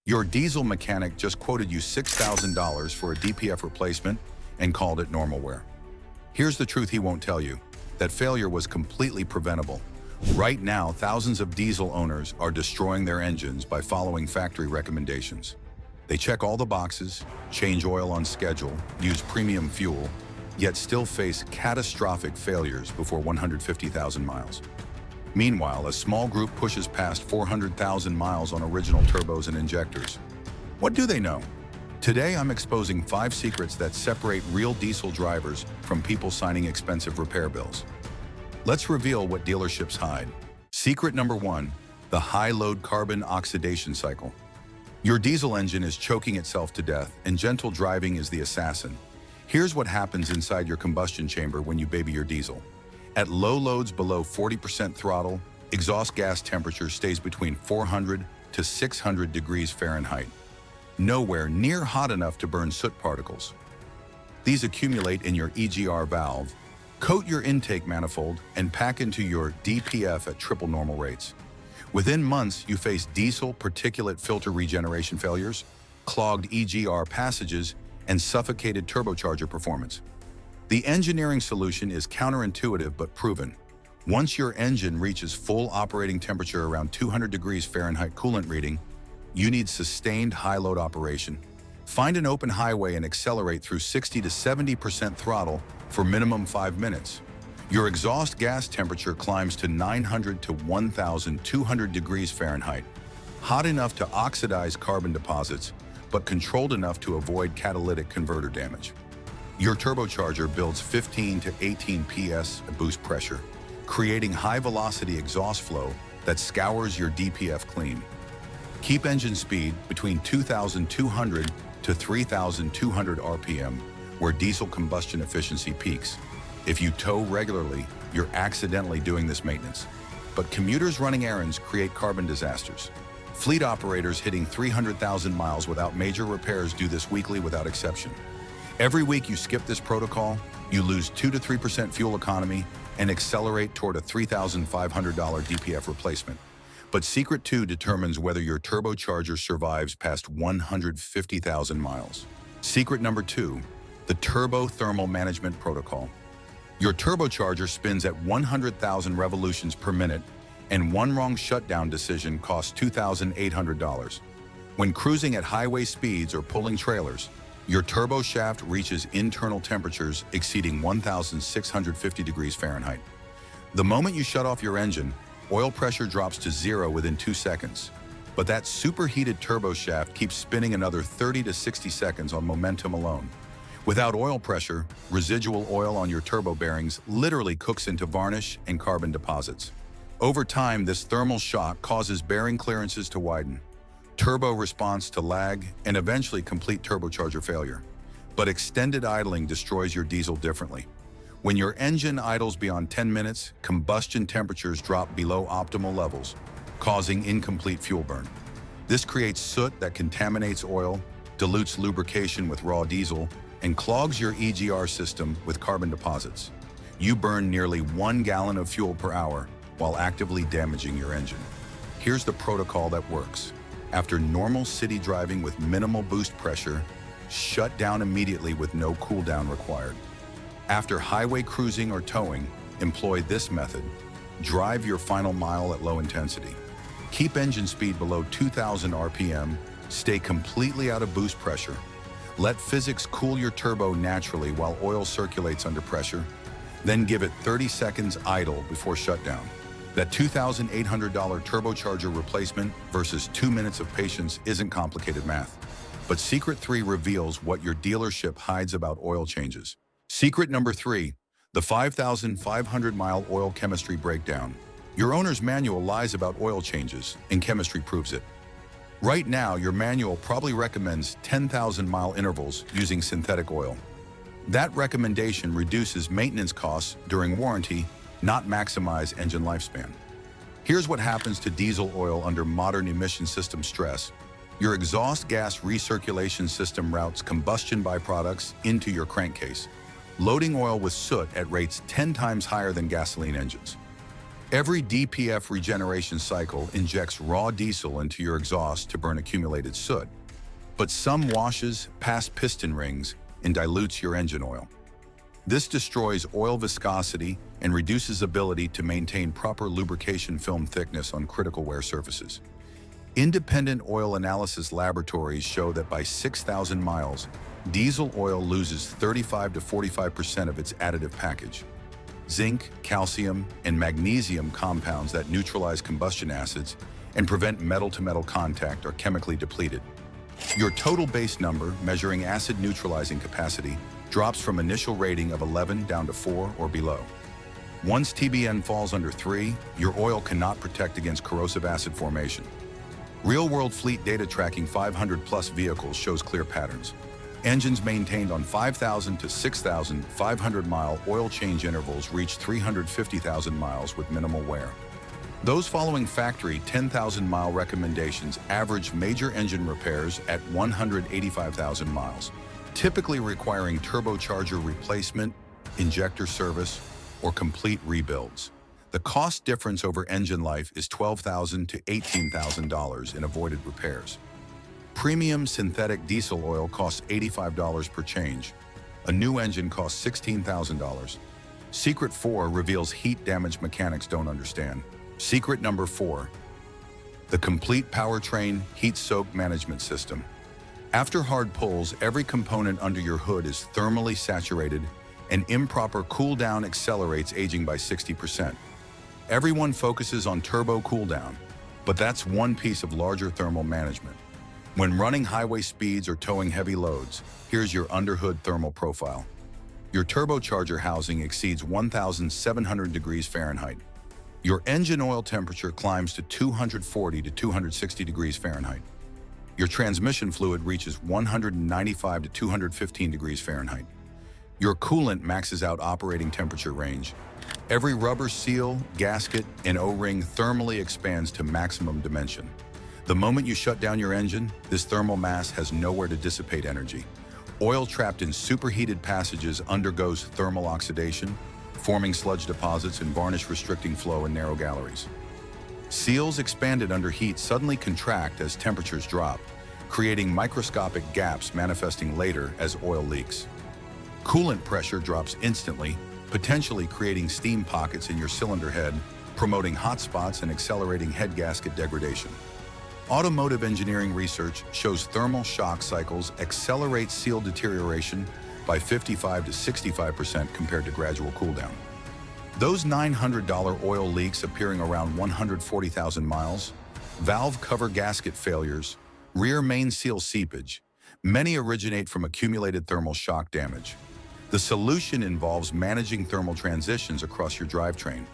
Your diesel mechanic just quoted you $6,000 for a DPF replacement and called it normal wear. Here's the truth he won't tell you. That failure was completely preventable. Right now, thousands of diesel owners are destroying their engines by following factory recommendations. They check all the boxes, change oil on schedule, use premium fuel, yet still face catastrophic failures before 150,000 miles. Meanwhile, a small group pushes past 400,000 miles on original turbos and injectors. What do they know? Today, I'm exposing 5 secrets that separate real diesel drivers from people signing expensive repair bills. Let's reveal what dealerships hide. Secret number 1, the high-load carbon oxidation cycle. Your diesel engine is choking itself to death, and gentle driving is the assassin. Here's what happens inside your combustion chamber when you baby your diesel. At low loads below 40% throttle, exhaust gas temperature stays between 400 to 600 degrees Fahrenheit. Nowhere near hot enough to burn soot particles. These accumulate in your EGR valve, coat your intake manifold, and pack into your DPF at triple normal rates. Within months, you face diesel particulate filter regeneration failures, clogged EGR passages, and suffocated turbocharger performance. The engineering solution is counterintuitive but proven. Once your engine reaches full operating temperature around 200 degrees Fahrenheit coolant reading, you need sustained high-load operation. Find an open highway and accelerate through 60 to 70% throttle for minimum 5 minutes. Your exhaust gas temperature climbs to 900 to 1,200 degrees Fahrenheit, hot enough to oxidize carbon deposits, but controlled enough to avoid catalytic converter damage. Your turbocharger builds 15 to 18 PS boost pressure, creating high-velocity exhaust flow that scours your DPF clean. Keep engine speed between 2,200 to 3,200 RPM, where diesel combustion efficiency peaks. If you tow regularly, you're accidentally doing this maintenance. But commuters running errands create carbon disasters. Fleet operators hitting 300,000 miles without major repairs do this weekly without exception. Every week you skip this protocol, you lose 2 to 3% fuel economy and accelerate toward a $3,500 DPF replacement. But Secret 2 determines whether your turbocharger survives past 150,000 miles. Secret number 2, the Turbo Thermal Management Protocol. Your turbocharger spins at 100,000 revolutions per minute, and one wrong shutdown decision costs $2,800. When cruising at highway speeds or pulling trailers, your turbo shaft reaches internal temperatures exceeding 1,650 degrees Fahrenheit. The moment you shut off your engine, oil pressure drops to 0 within 2 seconds. But that superheated turbo shaft keeps spinning another 30 to 60 seconds on momentum alone. Without oil pressure, residual oil on your turbo bearings literally cooks into varnish and carbon deposits. Over time, this thermal shock causes bearing clearances to widen, turbo response to lag, and eventually complete turbocharger failure. But extended idling destroys your diesel differently. When your engine idles beyond 10 minutes, combustion temperatures drop below optimal levels, causing incomplete fuel burn. This creates soot that contaminates oil, dilutes lubrication with raw diesel, and clogs your EGR system with carbon deposits. You burn nearly 1 gallon of fuel per hour while actively damaging your engine. Here's the protocol that works. After normal city driving with minimal boost pressure, shut down immediately with no cool down required. After highway cruising or towing, employ this method. Drive your final mile at low intensity. Keep engine speed below 2,000 RPM, stay completely out of boost pressure. Let physics cool your turbo naturally while oil circulates under pressure. Then give it 30 seconds idle before shutdown. That $2,800 turbocharger replacement versus 2 minutes of patience isn't complicated math. But Secret 3 reveals what your dealership hides about oil changes. Secret number 3, the 5,500-mile oil chemistry breakdown. Your owner's manual lies about oil changes, and chemistry proves it. Right now, your manual probably recommends 10,000-mile intervals using synthetic oil. That recommendation reduces maintenance costs during warranty, not maximize engine lifespan. Here's what happens to diesel oil under modern emission system stress. Your exhaust gas recirculation system routes combustion byproducts into your crankcase, loading oil with soot at rates 10 times higher than gasoline engines. Every DPF regeneration cycle injects raw diesel into your exhaust to burn accumulated soot, but some washes past piston rings and dilutes your engine oil. This destroys oil viscosity and reduces ability to maintain proper lubrication film thickness on critical wear surfaces. Independent oil analysis laboratories show that by 6,000 miles, diesel oil loses 35 to 45% of its additive package. Zinc, calcium, and magnesium compounds that neutralize combustion acids and prevent metal-to-metal contact are chemically depleted. Your total base number, measuring acid neutralizing capacity, drops from initial rating of 11 down to 4 or below. Once TBN falls under 3, your oil cannot protect against corrosive acid formation. Real-world fleet data tracking 500-plus vehicles shows clear patterns. Engines maintained on 5,000 to 6,500-mile oil change intervals reach 350,000 miles with minimal wear. Those following factory 10,000-mile recommendations average major engine repairs at 185,000 miles, typically requiring turbocharger replacement, injector service, or complete rebuilds. The cost difference over engine life is $12,000 to $18,000 in avoided repairs. Premium synthetic diesel oil costs $85 per change. A new engine costs $16,000. Secret 4 reveals heat damage mechanics don't understand. Secret number 4, the complete powertrain heat soak management system. After hard pulls, every component under your hood is thermally saturated, and improper cool down accelerates aging by 60%. Everyone focuses on turbo cool down, but that's one piece of larger thermal management. When running highway speeds or towing heavy loads, here's your underhood thermal profile. Your turbocharger housing exceeds 1,700 degrees Fahrenheit. Your engine oil temperature climbs to 240 to 260 degrees Fahrenheit. Your transmission fluid reaches 195 to 215 degrees Fahrenheit. Your coolant maxes out operating temperature range. Every rubber seal, gasket, and O-ring thermally expands to maximum dimension. The moment you shut down your engine, this thermal mass has nowhere to dissipate energy. Oil trapped in superheated passages undergoes thermal oxidation, forming sludge deposits and varnish restricting flow in narrow galleries. Seals expanded under heat suddenly contract as temperatures drop, creating microscopic gaps manifesting later as oil leaks. Coolant pressure drops instantly, potentially creating steam pockets in your cylinder head, promoting hot spots and accelerating head gasket degradation. Automotive engineering research shows thermal shock cycles accelerate seal deterioration by 55 to 65% compared to gradual cooldown. Those $900 oil leaks appearing around 140,000 miles, valve cover gasket failures, rear main seal seepage, many originate from accumulated thermal shock damage. The solution involves managing thermal transitions across your drivetrain.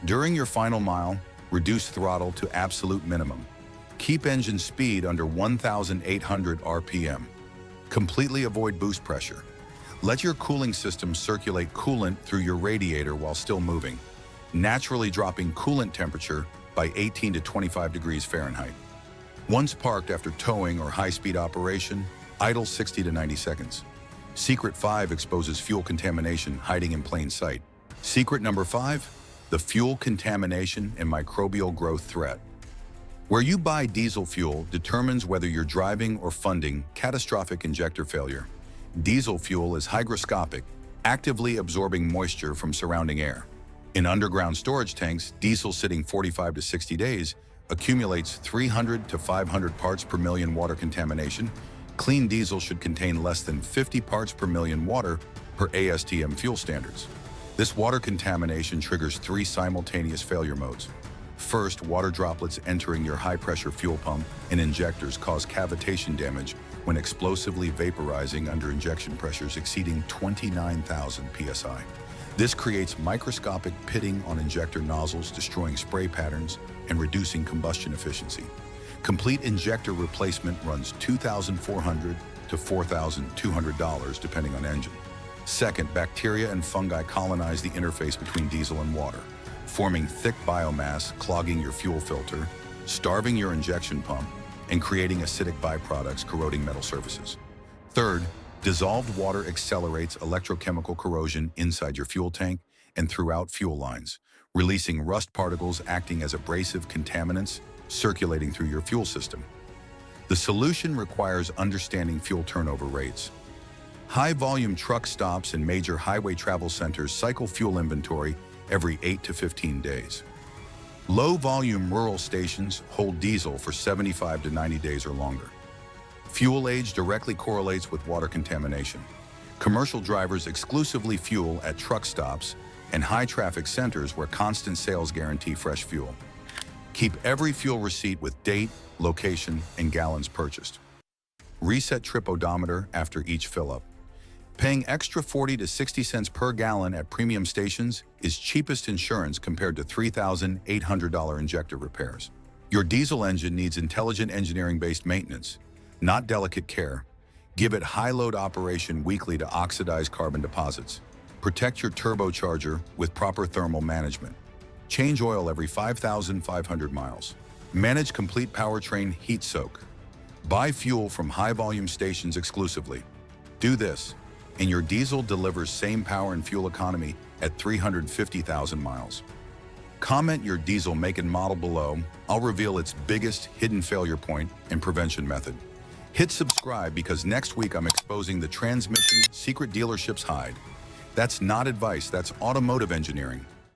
During your final mile, reduce throttle to absolute minimum. Keep engine speed under 1,800 RPM. Completely avoid boost pressure. Let your cooling system circulate coolant through your radiator while still moving, naturally dropping coolant temperature by 18 to 25 degrees Fahrenheit. Once parked after towing or high-speed operation, idle 60 to 90 seconds. Secret 5 exposes fuel contamination hiding in plain sight. Secret number 5, the fuel contamination and microbial growth threat. Where you buy diesel fuel determines whether you're driving or funding catastrophic injector failure. Diesel fuel is hygroscopic, actively absorbing moisture from surrounding air. In underground storage tanks, diesel sitting 45 to 60 days accumulates 300 to 500 parts per million water contamination. Clean diesel should contain less than 50 parts per million water per ASTM fuel standards. This water contamination triggers 3 simultaneous failure modes. First, water droplets entering your high-pressure fuel pump and injectors cause cavitation damage when explosively vaporizing under injection pressures exceeding 29,000 psi. This creates microscopic pitting on injector nozzles, destroying spray patterns and reducing combustion efficiency. Complete injector replacement runs $2,400 to $4,200 depending on engine. Second, bacteria and fungi colonize the interface between diesel and water, forming thick biomass, clogging your fuel filter, starving your injection pump, and creating acidic byproducts corroding metal surfaces. Third, dissolved water accelerates electrochemical corrosion inside your fuel tank and throughout fuel lines, releasing rust particles acting as abrasive contaminants circulating through your fuel system. The solution requires understanding fuel turnover rates. High-volume truck stops and major highway travel centers cycle fuel inventory every 8 to 15 days. Low-volume rural stations hold diesel for 75 to 90 days or longer. Fuel age directly correlates with water contamination. Commercial drivers exclusively fuel at truck stops and high-traffic centers where constant sales guarantee fresh fuel. Keep every fuel receipt with date, location, and gallons purchased. Reset trip odometer after each fill-up. Paying extra 40 to 60 cents per gallon at premium stations is cheapest insurance compared to $3,800 injector repairs. Your diesel engine needs intelligent engineering-based maintenance, not delicate care. Give it high-load operation weekly to oxidize carbon deposits. Protect your turbocharger with proper thermal management. Change oil every 5,500 miles. Manage complete powertrain heat soak. Buy fuel from high-volume stations exclusively. Do this, and your diesel delivers same power and fuel economy at 350,000 miles. Comment your diesel make and model below. I'll reveal its biggest hidden failure point and prevention method. Hit subscribe because next week I'm exposing the transmission secret dealerships hide. That's not advice, that's automotive engineering.